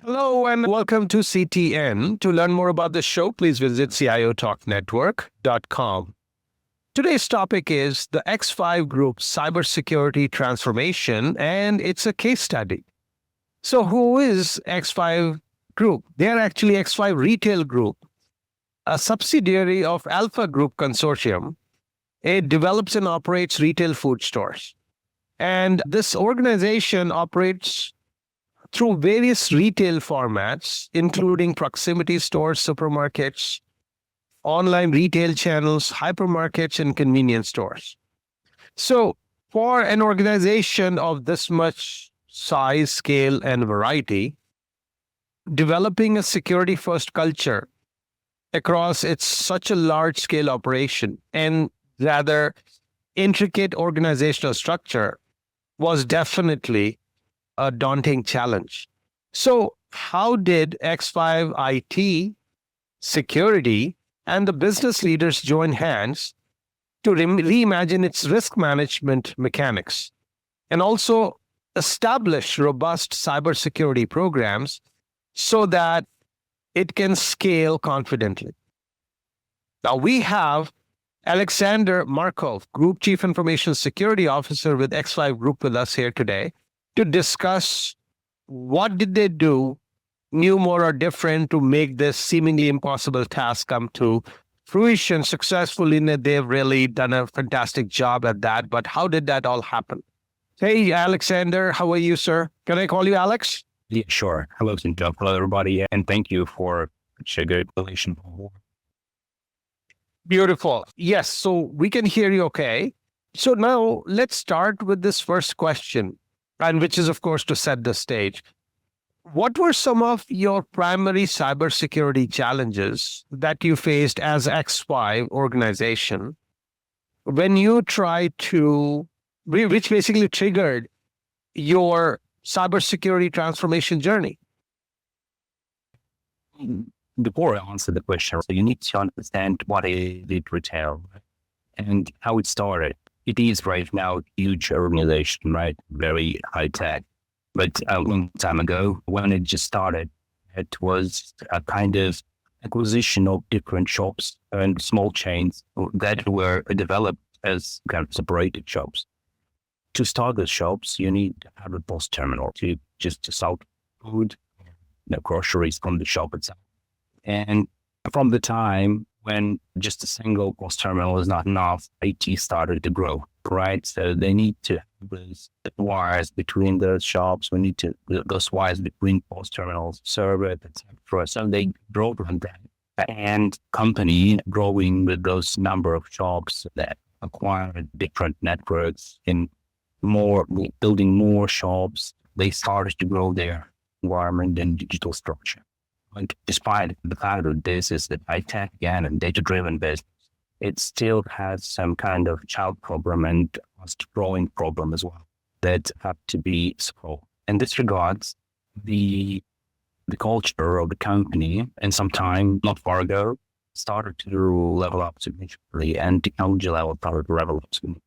Hello and welcome to CTN. To learn more about the show, please visit ciotalknetwork.com. Today's topic is the X5 Group Cybersecurity Transformation, and it's a case study. So who is X5 Group? They are actually X5 Retail Group, a subsidiary of Alpha Group Consortium. It develops and operates retail food stores. And this organization operates through various retail formats, including proximity stores, supermarkets, online retail channels, hypermarkets, and convenience stores. So for an organization of this much size, scale, and variety, developing a security-first culture across its such a large-scale operation and rather intricate organizational structure was definitely a daunting challenge. So how did X5 IT, security, and the business leaders join hands to reimagine its risk management mechanics and also establish robust cybersecurity programs so that it can scale confidently? Now we have Alexander Markov, Group Chief Information Security Officer with X5 Group, with us here today to discuss what did they do new, more, or different to make this seemingly impossible task come to fruition successfully. They've really done a fantastic job at that. But how did that all happen? Hey, Alexander, how are you, sir? Can I call you Alex? Yeah, sure. Hello, Sinjab. Hello, everybody. And thank you for such a good relation. Beautiful. Yes, so we can hear you okay. So now let's start with this first question, and which is, of course, to set the stage. What were some of your primary cybersecurity challenges that you faced as X5 organization when you tried to, which basically triggered your cybersecurity transformation journey? Before I answer the question, so you need to understand what is retail and how it started. It is right now a huge organization, right? Very high tech. But a long time ago, when it just started, it was a kind of acquisition of different shops and small chains that were developed as kind of separated shops. To start the shops, you need to have a POS terminal to sell food, groceries from the shop itself. And from the time when just a single POS terminal is not enough, IT started to grow, right? So they need to have those wires between the shops. We need to those wires between POS terminals, server, etc. So they grow from that. And company growing with those number of shops that acquired different networks in building more shops, they started to grow their environment and digital structure. And despite the fact that this is the high-tech again and data-driven business, it still has some kind of child problem and fast-growing problem as well that have to be solved. In this regards, the culture of the company, and some time not far ago, started to level up significantly, and technology level started to level up significantly.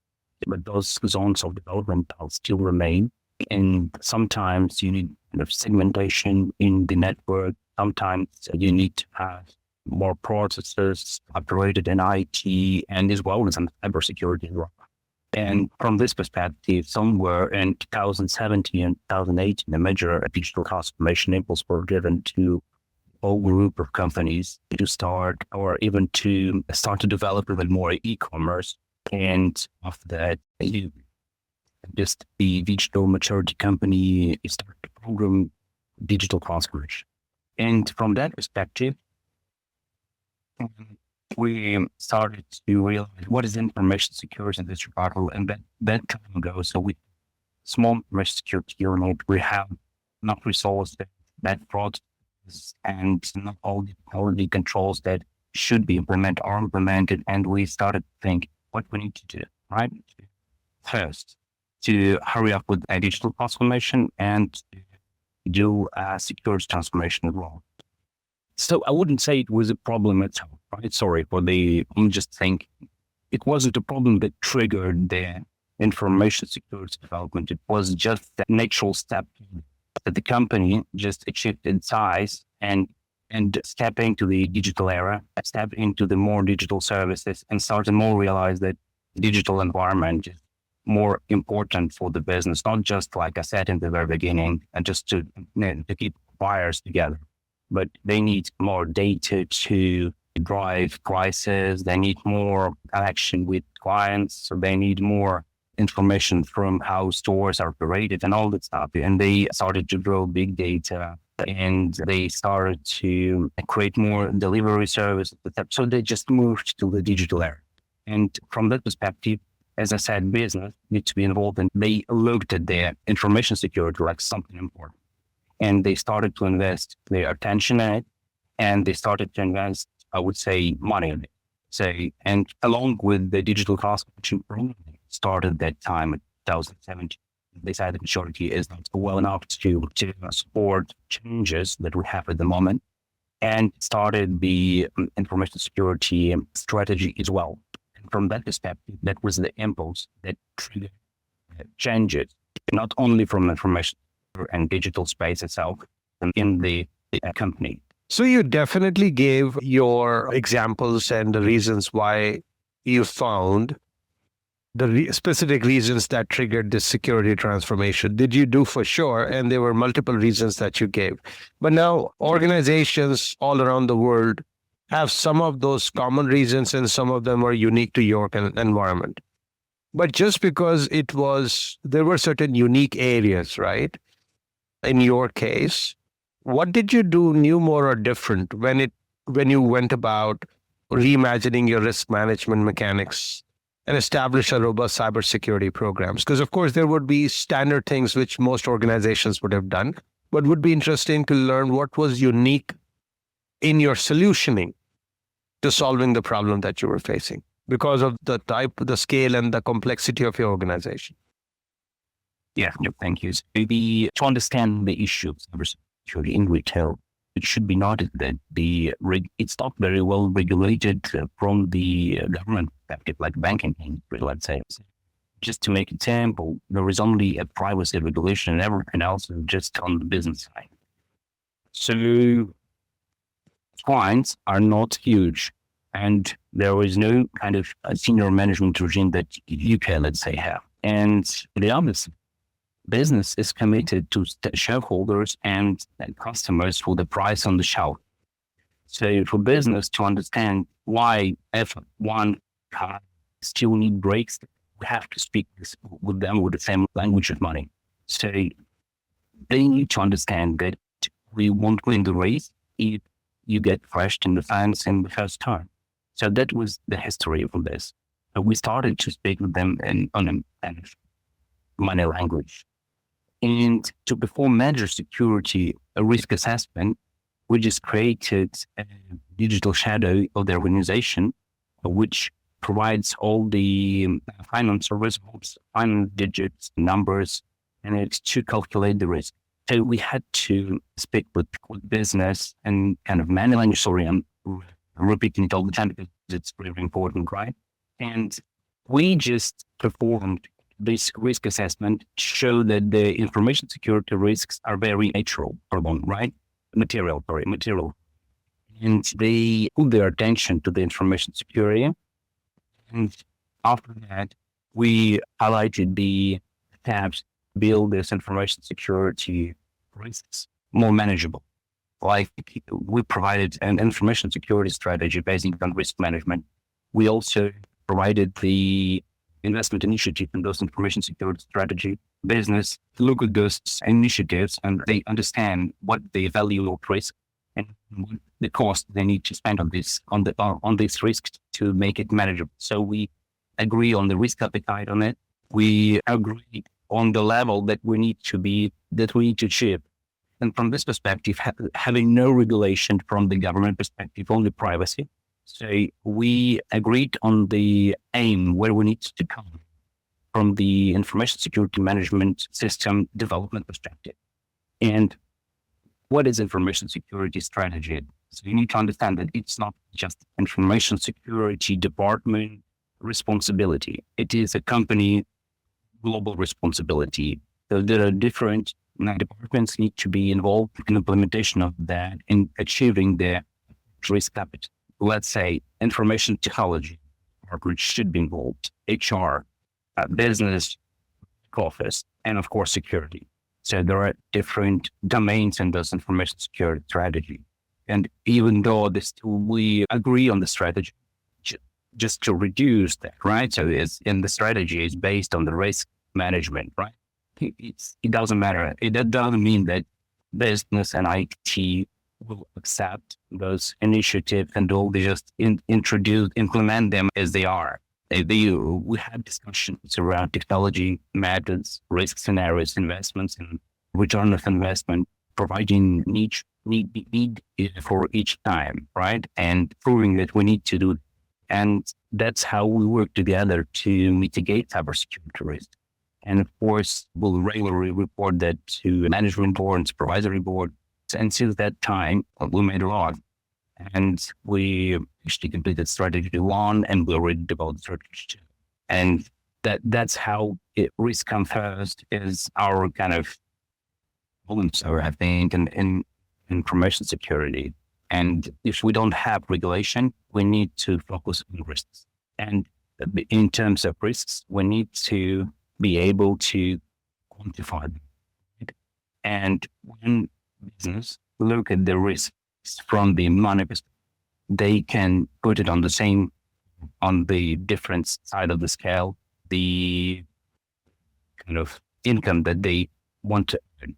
But those zones of development still remain, and sometimes you need kind of segmentation in the network. Sometimes you need to have more processes operated in IT and as well as in cybersecurity. And from this perspective, somewhere in 2017 and 2018, a major digital transformation impulse were given to a whole group of companies to start or even to start to develop even more e-commerce. And after that, just the digital maturity company started to program digital transformation. And from that perspective, we started to realize what is information security in this regard. And that time ago, so with small information security unit, we have enough resources that processes and not all the technology controls that should be implemented are implemented. And we started to think what we need to do, right? First, to hurry up with a digital transformation and do a security transformation as well. So I wouldn't say it was a problem itself, right? Sorry for I'm just thinking it wasn't a problem that triggered the information security development. It was just the natural step that the company just achieved in size and step into the digital era, step into the more digital services, and start to more realize that digital environment is more important for the business, not just like I said in the very beginning, and just to keep buyers together, but they need more data to drive prices. They need more connection with clients. So they need more information from how stores are operated and all that stuff. And they started to grow big data, and they started to create more delivery services. So they just moved to the digital era. And from that perspective, as I said, business needs to be involved, and they looked at their information security like something important. And they started to invest their attention in it, and they started to invest, I would say, money in it. So, and along with the digital transformation program started that time in 2017, they said the maturity is not well enough to support changes that we have at the moment, and started the information security strategy as well. And from that perspective, that was the impulse that triggered changes, not only from information and digital space itself in the company. So you definitely gave your examples and the reasons why you found the specific reasons that triggered this security transformation. Did you do for sure? And there were multiple reasons that you gave. But now organizations all around the world have some of those common reasons, and some of them are unique to your environment. But just because there were certain unique areas, right? In your case, what did you do new, more, or different when you went about reimagining your risk management mechanics and establish a robust cybersecurity programs? Because of course there would be standard things which most organizations would have done, but would be interesting to learn what was unique in your solutioning to solving the problem that you were facing because of the type, the scale, and the complexity of your organization. Yeah, thank you. So to understand the issue of cybersecurity in retail, it should be noted that it's not very well regulated from the government perspective, like banking industry, let's say. Just to make it simple, there is only a privacy regulation, and everything else is just on the business side. So clients are not huge, and there is no kind of a senior management regime that you can, let's say, have. And the honest, business is committed to shareholders and customers for the price on the shelf. So for business to understand why if one car still need brakes, we have to speak with them with the same language of money. So they need to understand that we won't win the race if you get crashed in the fence in the first turn. So that was the history of this. So we started to speak with them on a money language. And to perform major security risk assessment, we just created a digital shadow of the organization, which provides all the financial results, finance digits, numbers, and it's to calculate the risk. So we had to speak with business and kind of money language. Sorry, I'm repeating it all the time because it's very important, right? And we just performed this risk assessment to show that the information security risks are very material. And they put their attention to the information security. And after that, we highlighted the tabs to build this information security risks more manageable. Like we provided an information security strategy based on risk management. We also provided the investment initiative in those information security strategy. Business look at those initiatives and they understand what the value of risk and what the cost they need to spend on these risks to make it manageable. So we agree on the risk appetite on it. We agree on the level that we need to achieve. And from this perspective, having no regulation from the government perspective, only privacy. So we agreed on the aim where we need to come from the information security management system development perspective. And what is information security strategy? So you need to understand that it's not just information security department responsibility. It is a company global responsibility. So there are different Now, departments need to be involved in implementation of that in achieving the risk capital. Let's say information technology department should be involved, HR, business, office, and of course, security. So there are different domains in this information security strategy. And even though we agree on the strategy, just to reduce that, right? So in the strategy is based on the risk management, right? It doesn't matter. That doesn't mean that business and IT will accept those initiatives and will just implement them as they are. We had discussions around technology methods, risk scenarios, investments, and return of investment, providing need for each time, right? And proving that we need to do. And that's how we work together to mitigate cybersecurity risk. And of course, we'll regularly report that to management board and supervisory board. And since that time, we made a lot. And we actually completed strategy 1 and we already developed strategy 2. And that's how risk comes first is our kind of so I think in information security. And if we don't have regulation, we need to focus on risks. And in terms of risks, we need to be able to quantify them. Right? And when business look at the risks from the money perspective, they can put it on the different side of the scale, the kind of income that they want to earn.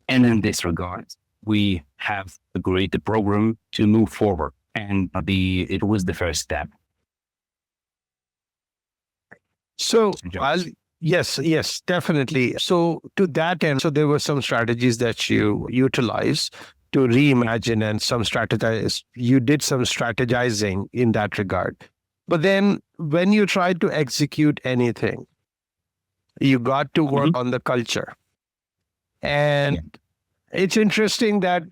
And in this regard, we have agreed the program to move forward. And it was the first step. So, yes, definitely. So to that end, so there were some strategies that you utilized to reimagine and you did some strategizing in that regard. But then when you tried to execute anything, you got to work on the culture. And it's interesting that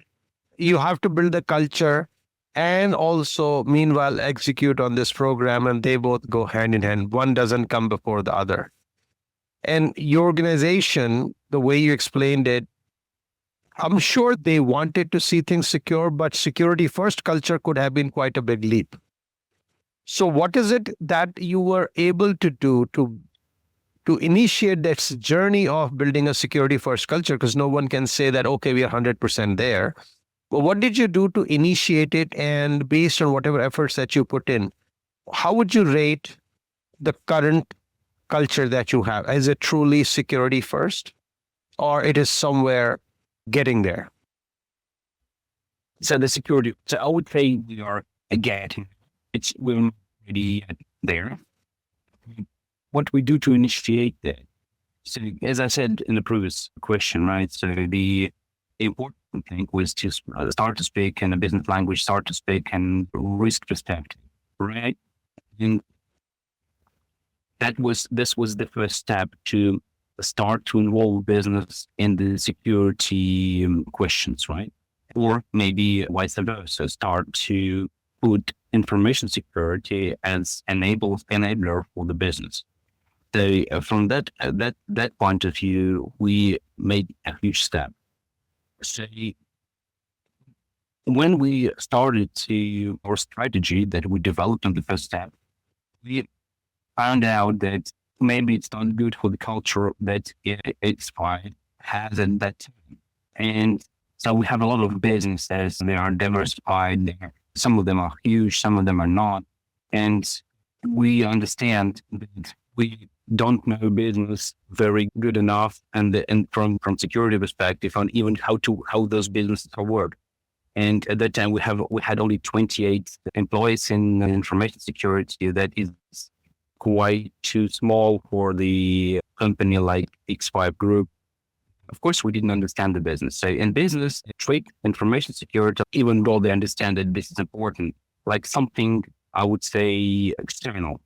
you have to build the culture and also meanwhile execute on this program, and they both go hand in hand. One doesn't come before the other. And your organization, the way you explained it, I'm sure they wanted to see things secure, but security first culture could have been quite a big leap. So what is it that you were able to do to initiate this journey of building a security first culture? Because no one can say that, okay, we are 100% there. But what did you do to initiate it? And based on whatever efforts that you put in, how would you rate the current culture that you have? Is it truly security first, or it is somewhere getting there? So I would say we are getting, we're not really there. What we do to initiate that. So as I said in the previous question, right? So the important thing was to start to speak in a business language, start to speak in risk perspective, right? And this was the first step to start to involve business in the security questions, right? Or maybe vice versa, start to put information security as enabler for the business. So from that point of view, we made a huge step. So when we started our strategy that we developed on the first step, we found out that maybe it's not good for the culture that X5 has at that time. And so we have a lot of businesses, they are diversified. Some of them are huge, some of them are not. And we understand that we don't know business very good enough, and from security perspective, on even how those businesses work. And at that time, we had only 28 employees in information security. That is quite too small for the company like X5 Group. Of course, we didn't understand the business. So in business, treat information security, even though they understand that this is important, like something I would say external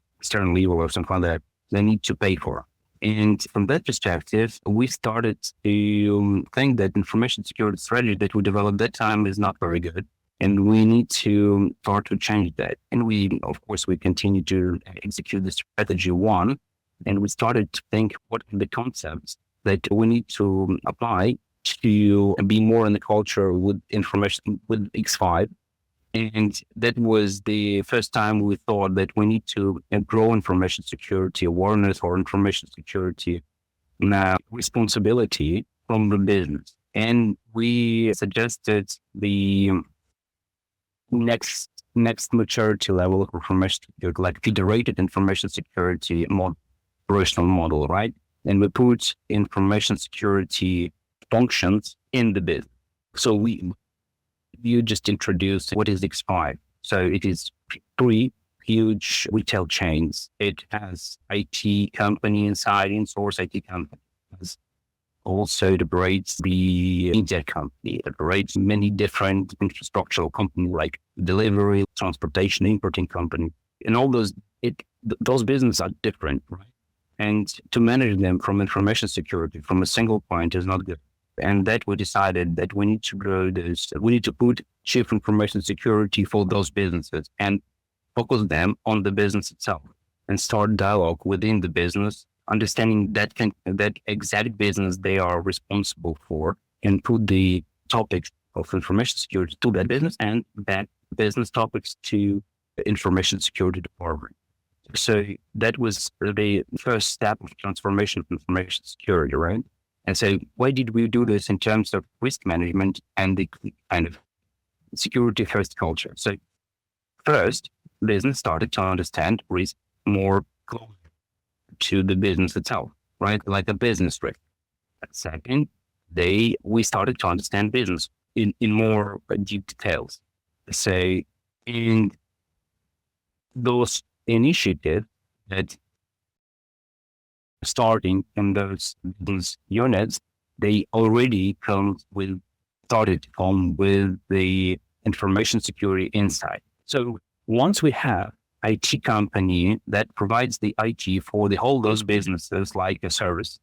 evil or something like that, they need to pay for. And from that perspective, we started to think that information security strategy that we developed at that time is not very good. And we need to start to change that. And we continue to execute the strategy 1. And we started to think, what are the concepts that we need to apply to be more in the culture with information with X5. And that was the first time we thought that we need to grow information security awareness or information security responsibility from the business. And we suggested the next maturity level of information security, like federated information security operational model, right? And we put information security functions in the business. So you just introduced what is X5. So it is 3 huge retail chains. It has IT company inside, in-source IT company. It also operates the media company. It operates many different infrastructural companies like delivery, transportation, importing company. And all those businesses are different, right? And to manage them from information security from a single point is not good. And that we decided that we need to grow this. We need to put chief information security for those businesses and focus them on the business itself and start dialogue within the business, understanding that exact business they are responsible for, and put the topics of information security to that business and that business topics to the information security department. So that was the first step of transformation of information security, right? And so why did we do this in terms of risk management and the kind of security first culture? So first, business started to understand risk more closely to the business itself, right? Like a business risk. Second, we started to understand business in more deep details. So in those initiatives that starting in those business units, they already started to come with the information security insight. So once we have IT company that provides the IT for those businesses like a service,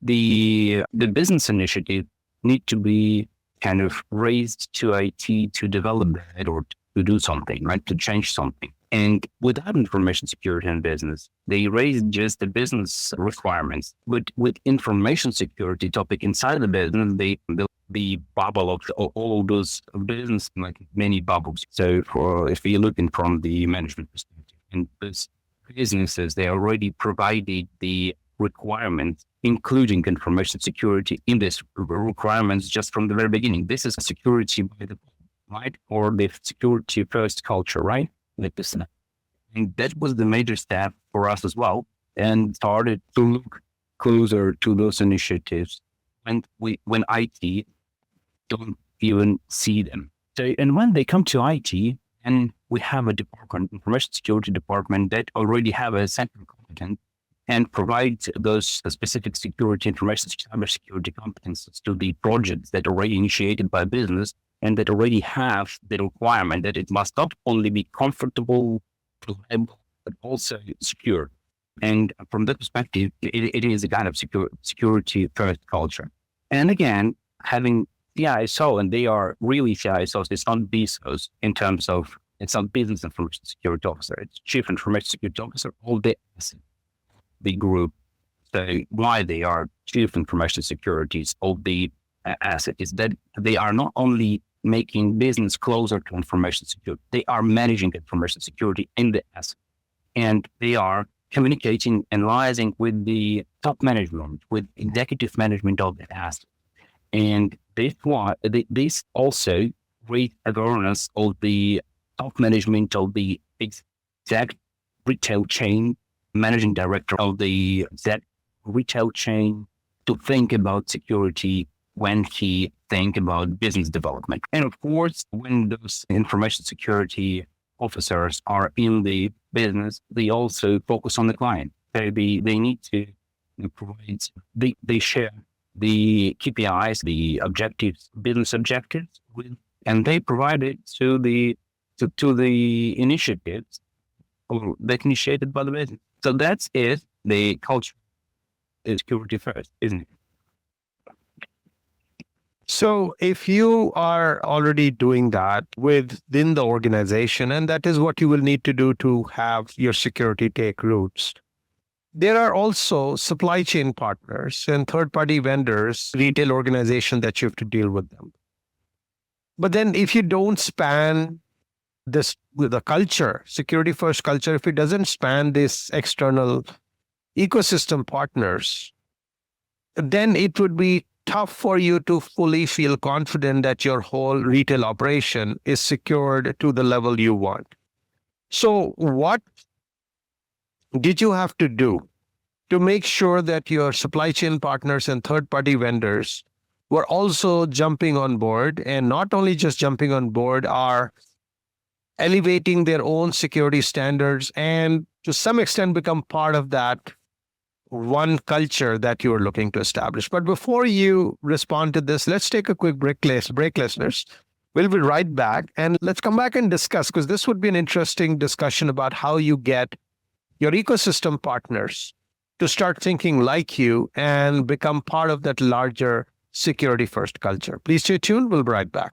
the business initiative need to be kind of raised to IT to develop that or to do something, right? To change something. And without information security in business, they raise just the business requirements. But with information security topic inside the business, they build the bubble of all of those business, like many bubbles. So if you're looking from the management perspective, and those businesses, they already provided the requirements, including information security in this requirements just from the very beginning. This is security by the right? Or the security first culture, right? Like this. And that was the major step for us as well, and started to look closer to those initiatives when IT don't even see them. So, and when they come to IT, and we have a department, information security department, that already have a central competence and provides those specific security information, cybersecurity competences to the projects that are already initiated by business, and that already have the requirement that it must not only be comfortable, reliable, but also secure. And from that perspective, it is a kind of security first culture. And again, having CISO, and they are really CISOs, it's not BISOs in terms of, it's not business information security officer, it's chief information security officer, all the group. So why they are chief information securities of the asset is that they are not only making business closer to information security, they are managing information security in the asset. And they are communicating and liaising with the top management, with executive management of the asset. And this also raise awareness of the top management of the exact retail chain, managing director of the exact retail chain, to think about security when he think about business development. And of course, when those information security officers are in the business, they also focus on the client. They need to provide, they share the KPIs, the objectives, business objectives and they provide it to the initiatives that initiated by the business. So that's it. The culture is security first, isn't it? So if you are already doing that within the organization, and that is what you will need to do to have your security take roots, There are also supply chain partners and third-party vendors, retail organizations that you have to deal with them. But then if you don't span this with the culture, security first culture, if it doesn't span this external ecosystem partners, then it would be tough for you to fully feel confident that your whole retail operation is secured to the level you want. So what did you have to do to make sure that your supply chain partners and third-party vendors were also jumping on board, and not only just jumping on board, are elevating their own security standards and to some extent become part of that one culture that you are looking to establish? But before you respond to this, let's take a quick break, listeners. We'll be right back, and let's come back and discuss, because this would be an interesting discussion about how you get your ecosystem partners to start thinking like you and become part of that larger security first culture. Please stay tuned. We'll be right back.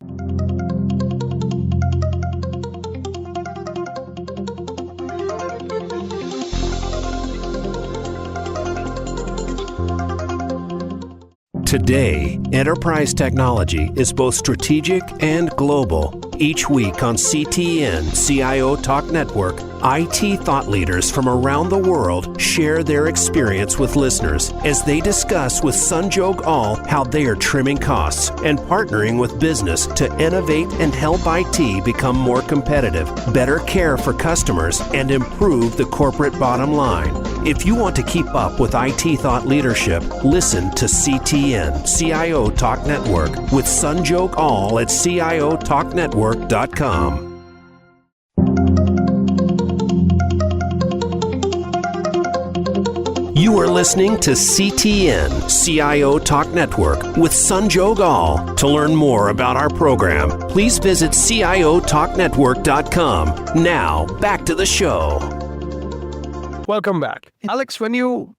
Today, enterprise technology is both strategic and global. Each week on CTN CIO Talk Network, IT thought leaders from around the world share their experience with listeners as they discuss with Sanjog Aul how they are trimming costs and partnering with business to innovate and help IT become more competitive, better care for customers, and improve the corporate bottom line. If you want to keep up with IT thought leadership, listen to CTN CIO Talk Network with Sanjog Aul at CIOTalkNetwork.com. You are listening to CTN CIO Talk Network with Sanjog Aul. To learn more about our program, please visit CIOTalkNetwork.com. Now, back to the show. Welcome back. Alex, when you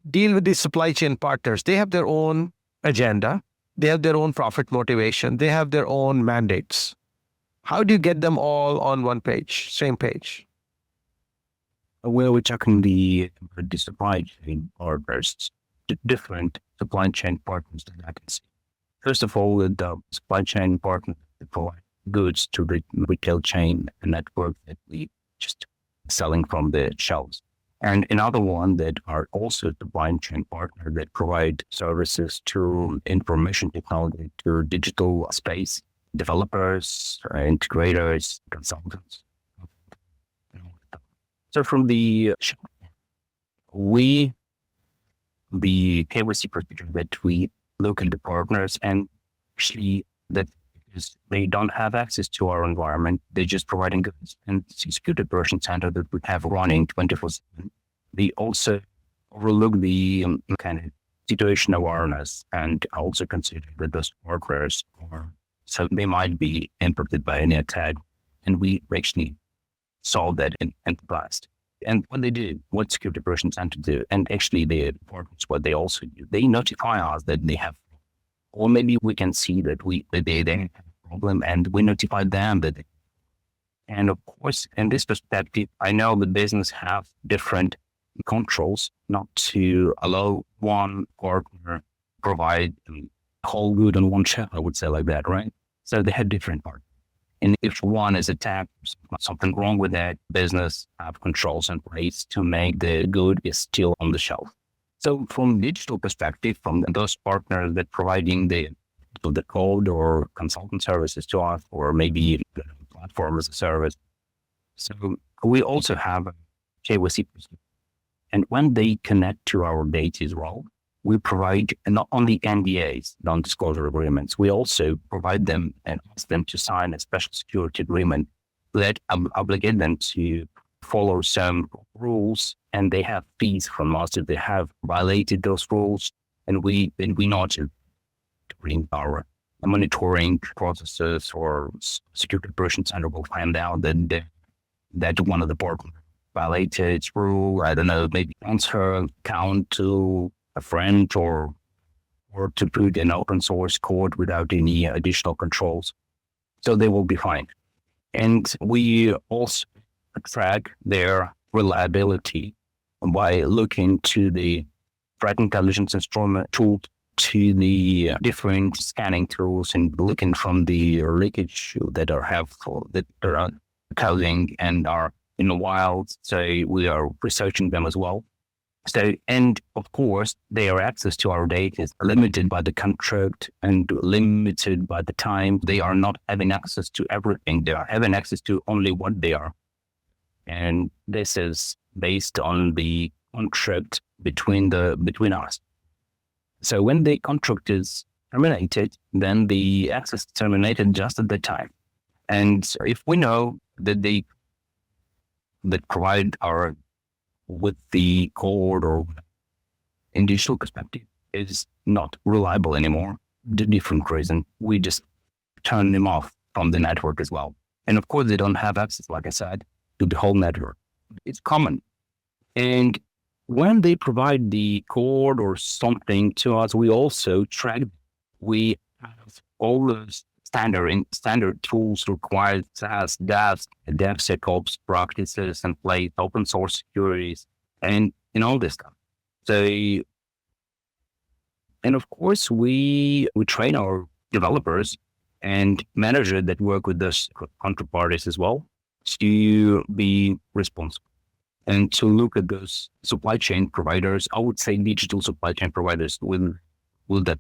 deal with these supply chain partners, they have their own agenda, they have their own profit motivation, they have their own mandates. How do you get them all on one page, same page? Well, we're talking the supply chain partners, different supply chain partners that I can see. First of all, the supply chain partners that provide goods to the retail chain network that we just selling from the shelves. And another one that are also supply chain partner that provide services to information technology, to digital space, developers, integrators, consultants. So from the KYC procedure that we look at the partners, and actually that because they don't have access to our environment, they're just providing goods. And the security operations center that we have running 24/7, they also overlook the kind of situation awareness and also consider that those partners so they might be impacted by any attack, and we actually solve that in the past. And what they do, what security operations center do, and actually the partners, what they also do, they notify us that they have, or maybe we can see that they have a problem, and we notify them that they, and of course, in this perspective, I know the business have different controls not to allow one partner provide whole good on one shelf, I would say like that, right? So they have different partners. And if one is attacked, something wrong with that, business have controls in place to make the good is still on the shelf. So from digital perspective, from those partners that providing the code or consultant services to us, or maybe the platform as a service. So we also have a KYC procedure. And when they connect to our data as well, we provide not only NDAs, non-disclosure agreements, we also provide them and ask them to sign a special security agreement that obligate them to follow some rules, and they have fees from us if they have violated those rules. And we not during our monitoring processes or security operations center will find out that one of the partners violated its rule. I don't know, maybe transfer account to a friend or to put an open source code without any additional controls. So they will be fine. And we also track their reliability by looking to the threat intelligence instrument tool, to the different scanning tools, and looking from the leakage that are helpful, that are causing and are in the wild. So we are researching them as well. So, and of course, their access to our data is limited by the contract and limited by the time. They are not having access to everything. They are having access to only what they are. And this is based on the contract between us. So when the contract is terminated, then the access is terminated just at the time. And if we know that that provide our with the code or initial perspective is not reliable anymore, the different reason, we just turn them off from the network as well. And of course, they don't have access, like I said, to the whole network. It's common. And when they provide the code or something to us, we also track. We have all those standard tools required as DevSecOps practices and place, open source securities, and all this stuff. So, and of course, we train our developers and managers that work with those counterparties as well to be responsible and to look at those supply chain providers. I would say digital supply chain providers with that.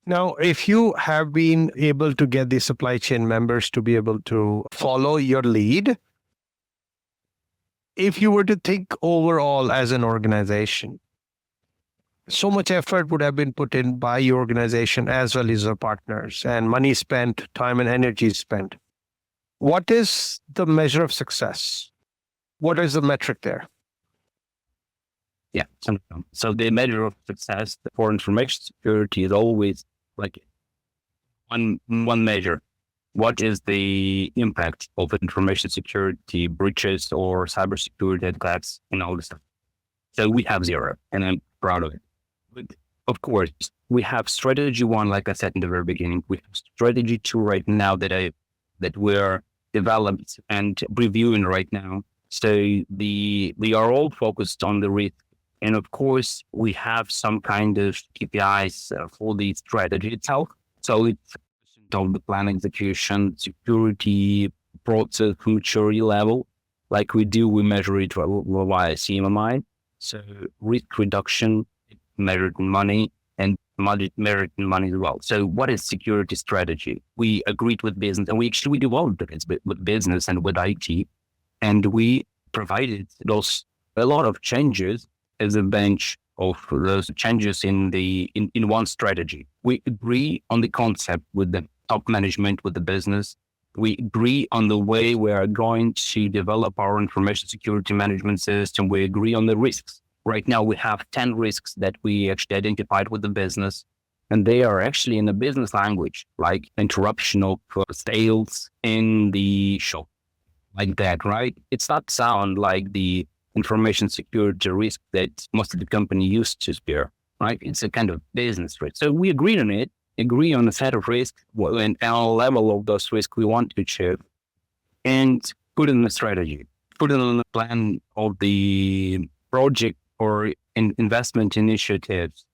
Now, if you have been able to get the supply chain members to be able to follow your lead, if you were to think overall as an organization, so much effort would have been put in by your organization as well as your partners, and money spent, time and energy spent. What is the measure of success? What is the metric there? Yeah. So the measure of success for information security is always like one measure. What is the impact of information security breaches or cybersecurity attacks and all this stuff? So we have 0, and I'm proud of it. But of course, we have strategy 1, like I said in the very beginning. We have strategy 2 right now that we're developed and reviewing right now. So we are all focused on the risk. And of course, we have some kind of KPIs for the strategy itself. So it's of the plan execution, security, process, maturity level. Like we measure it via CMMI. So risk reduction, measured in money, and measured in money as well. So what is security strategy? We agreed with business, and we developed it with business and with IT. And we provided a lot of changes as a bench of those changes in one strategy. We agree on the concept with the top management, with the business. We agree on the way we are going to develop our information security management system. We agree on the risks. Right now, we have 10 risks that we actually identified with the business, and they are actually in the business language, like interruption of sales in the shop, like that, right? It's not sound like the information security risk that most of the company used to bear, right? It's a kind of business risk. So we agreed on it, agree on a set of risks and our level of those risks we want to achieve, and put in a strategy, put it on the plan of the project or investment initiatives.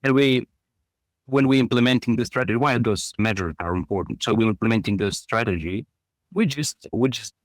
And when we're implementing the strategy, why those measures are important. So we're implementing the strategy. We just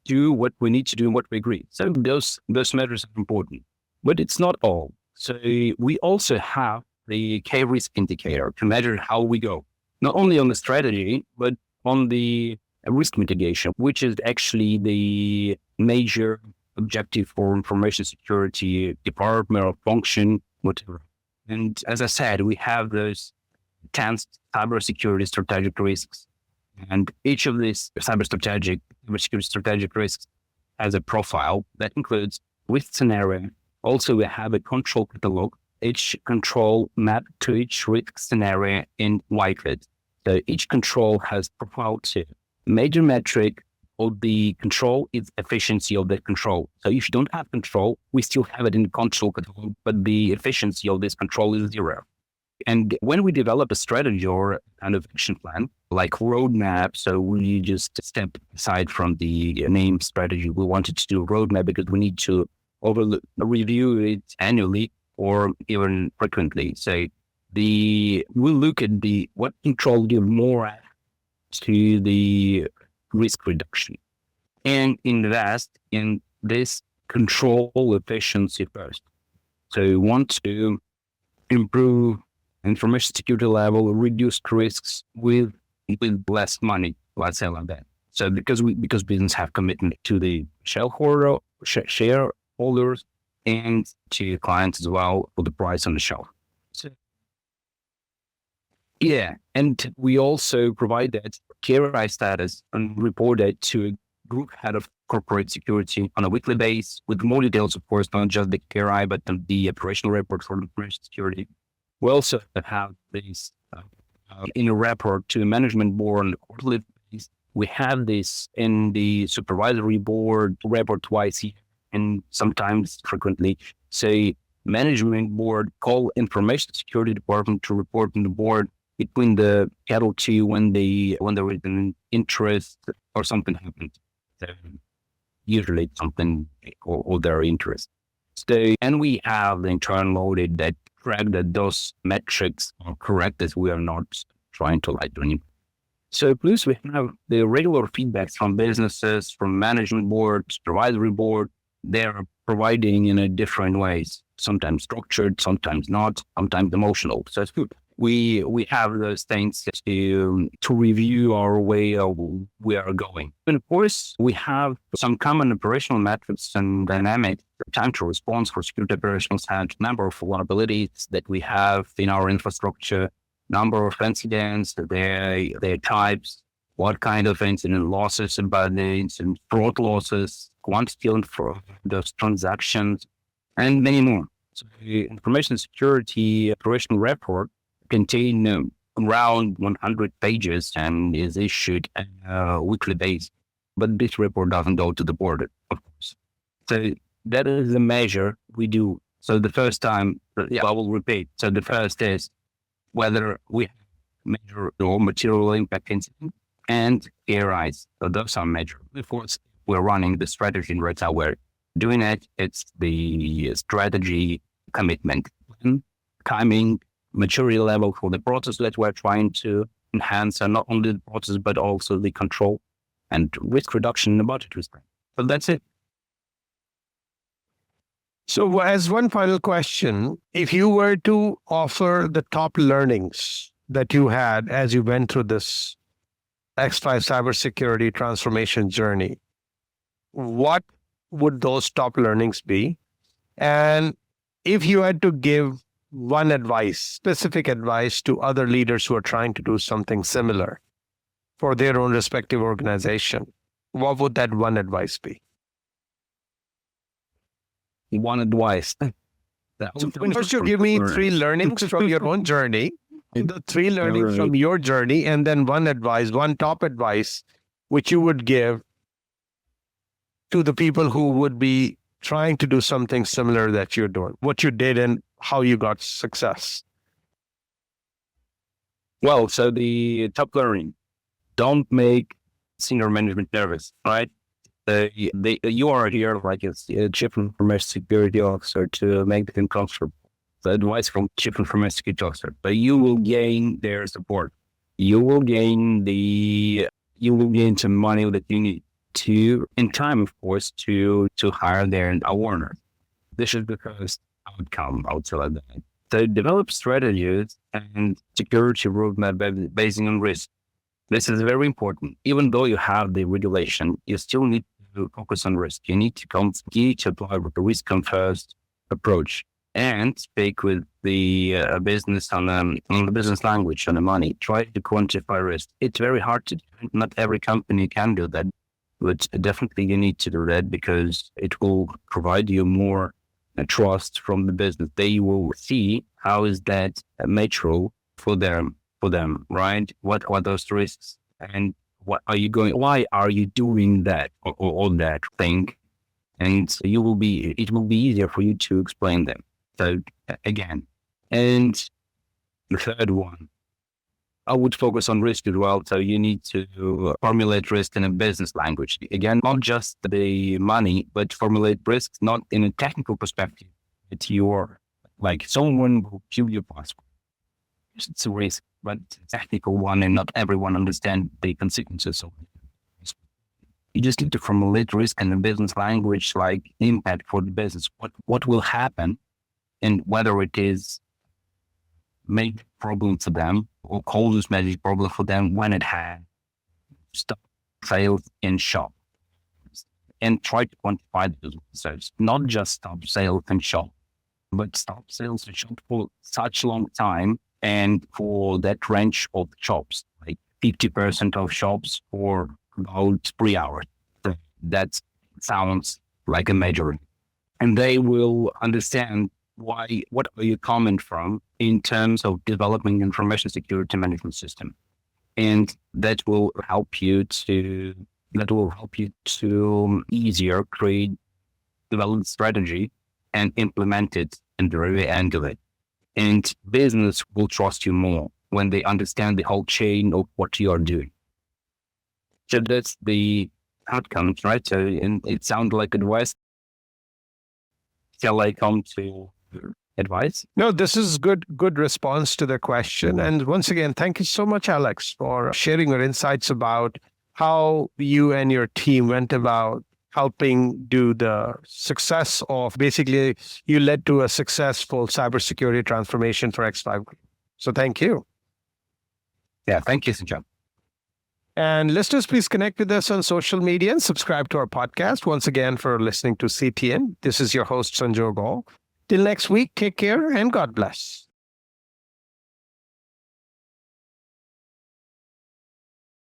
do what we need to do and what we agree. So those measures are important, but it's not all. So we also have the K risk indicator to measure how we go, not only on the strategy, but on the risk mitigation, which is actually the major objective for information security department or function, whatever. And as I said, we have those 10 cybersecurity strategic risks. And each of these cybersecurity strategic risks has a profile that includes risk scenario. Also, we have a control catalog, each control mapped to each risk scenario in whitelist. So each control has profile to major metric of the control is efficiency of that control. So if you don't have control, we still have it in the control catalog, but the efficiency of this control is 0. And when we develop a strategy or kind of action plan, like roadmap, so we just step aside from the name strategy. We wanted to do a roadmap because we need to review it annually or even frequently. So we'll look at what control give more to the risk reduction and invest in this control efficiency first. So you want to improve information security level, reduce risks with less money, let's say like that. So because business have commitment to the shareholders and to clients as well for the price on the shelf. So, yeah, and we also provide that KRI status and report that to a group head of corporate security on a weekly basis with more details, of course, not just the KRI, but the operational report for information security. We also have this in a report to the management board on a quarterly basis. We have this in the supervisory board report twice a year and sometimes frequently. Say management board call information security department to report on the board between the cattle two when there is an interest or something happened. So usually something or their interest. So, and we have the internal audit that track that those metrics are correct, as we are not trying to lie to anyone. So plus we have the regular feedbacks from businesses, from management board, supervisory board. They're providing in a different ways, sometimes structured, sometimes not, sometimes emotional. So it's good. We have those things to review our way of we are going. And of course, we have some common operational metrics and dynamics, time to response for security operations, and number of vulnerabilities that we have in our infrastructure, number of incidents, their types, what kind of incident losses about the incident, fraud losses, quantity for those transactions, and many more. So the information security operational report contain around 100 pages and is issued on a weekly basis. But this report doesn't go to the board, of course. So that is the measure we do. So the first time, I will repeat. So the first is whether we measure or material impact incident and ARIs. So those are measured. Of course, we're running the strategy right now. We're doing it. It's the strategy commitment, timing, maturity level for the process that we're trying to enhance, and not only the process, but also the control and risk reduction in the budget restraint. So that's it. So as one final question, if you were to offer the top learnings that you had as you went through this X5 cybersecurity transformation journey, what would those top learnings be? And if you had to give one advice, specific advice to other leaders who are trying to do something similar for their own respective organization, what would that one advice be? One advice. So first, you give me three learnings from your own journey, the three learnings from your journey, and then one advice, one top advice, which you would give to the people who would be trying to do something similar that you're doing, what you did and how you got success. Well, so the top learning, don't make senior management nervous, right? You are here like a chief information security officer to make them comfortable. The advice from chief information security officer, but you will gain their support. You will gain some money that you need to, in time, of course, to hire their awareness. This is the first outcome, I would say like that. So develop strategies and security roadmap based on risk. This is very important. Even though you have the regulation, you still need to focus on risk. You need to apply the risk come first approach and speak with the business on the business language, on the money. Try to quantify risk. It's very hard to do. Not every company can do that, but definitely you need to do that because it will provide you more trust from the business. They will see how is that natural for them, right? What are those risks and why are you doing that or that thing? And so it will be easier for you to explain them. So again, and the third one, I would focus on risk as well. So you need to formulate risk in a business language. Again, not just the money, but formulate risks not in a technical perspective. It's your, like someone will kill your password. It's a risk, but it's a technical one, and not everyone understands the consequences of it. You just need to formulate risk in a business language, like impact for the business. What will happen, and whether it is make problem for them or causes major problem for them when it has stop sales in shop, and try to quantify those results. Not just stop sales in shop, but stop sales in shop for such long time and for that range of shops, like 50% of shops for about 3 hours. So that sounds like a major, and they will understand what are you coming from in terms of developing information security management system. And that will help you to easier create, develop strategy and implement it in the very end of it. And business will trust you more when they understand the whole chain of what you are doing. So that's the outcomes, right? So, and it sounds like advice. Shall I come to advice? No, this is good response to the question. And once again, thank you so much, Alex, for sharing your insights about how you and your team went about helping do the success of, basically, you led to a successful cybersecurity transformation for X5. So thank you. Yeah, thank you, Sanjay. And listeners, please connect with us on social media and subscribe to our podcast. Once again, for listening to CTN, this is your host, Sanjay Gaul. Till next week, take care and God bless.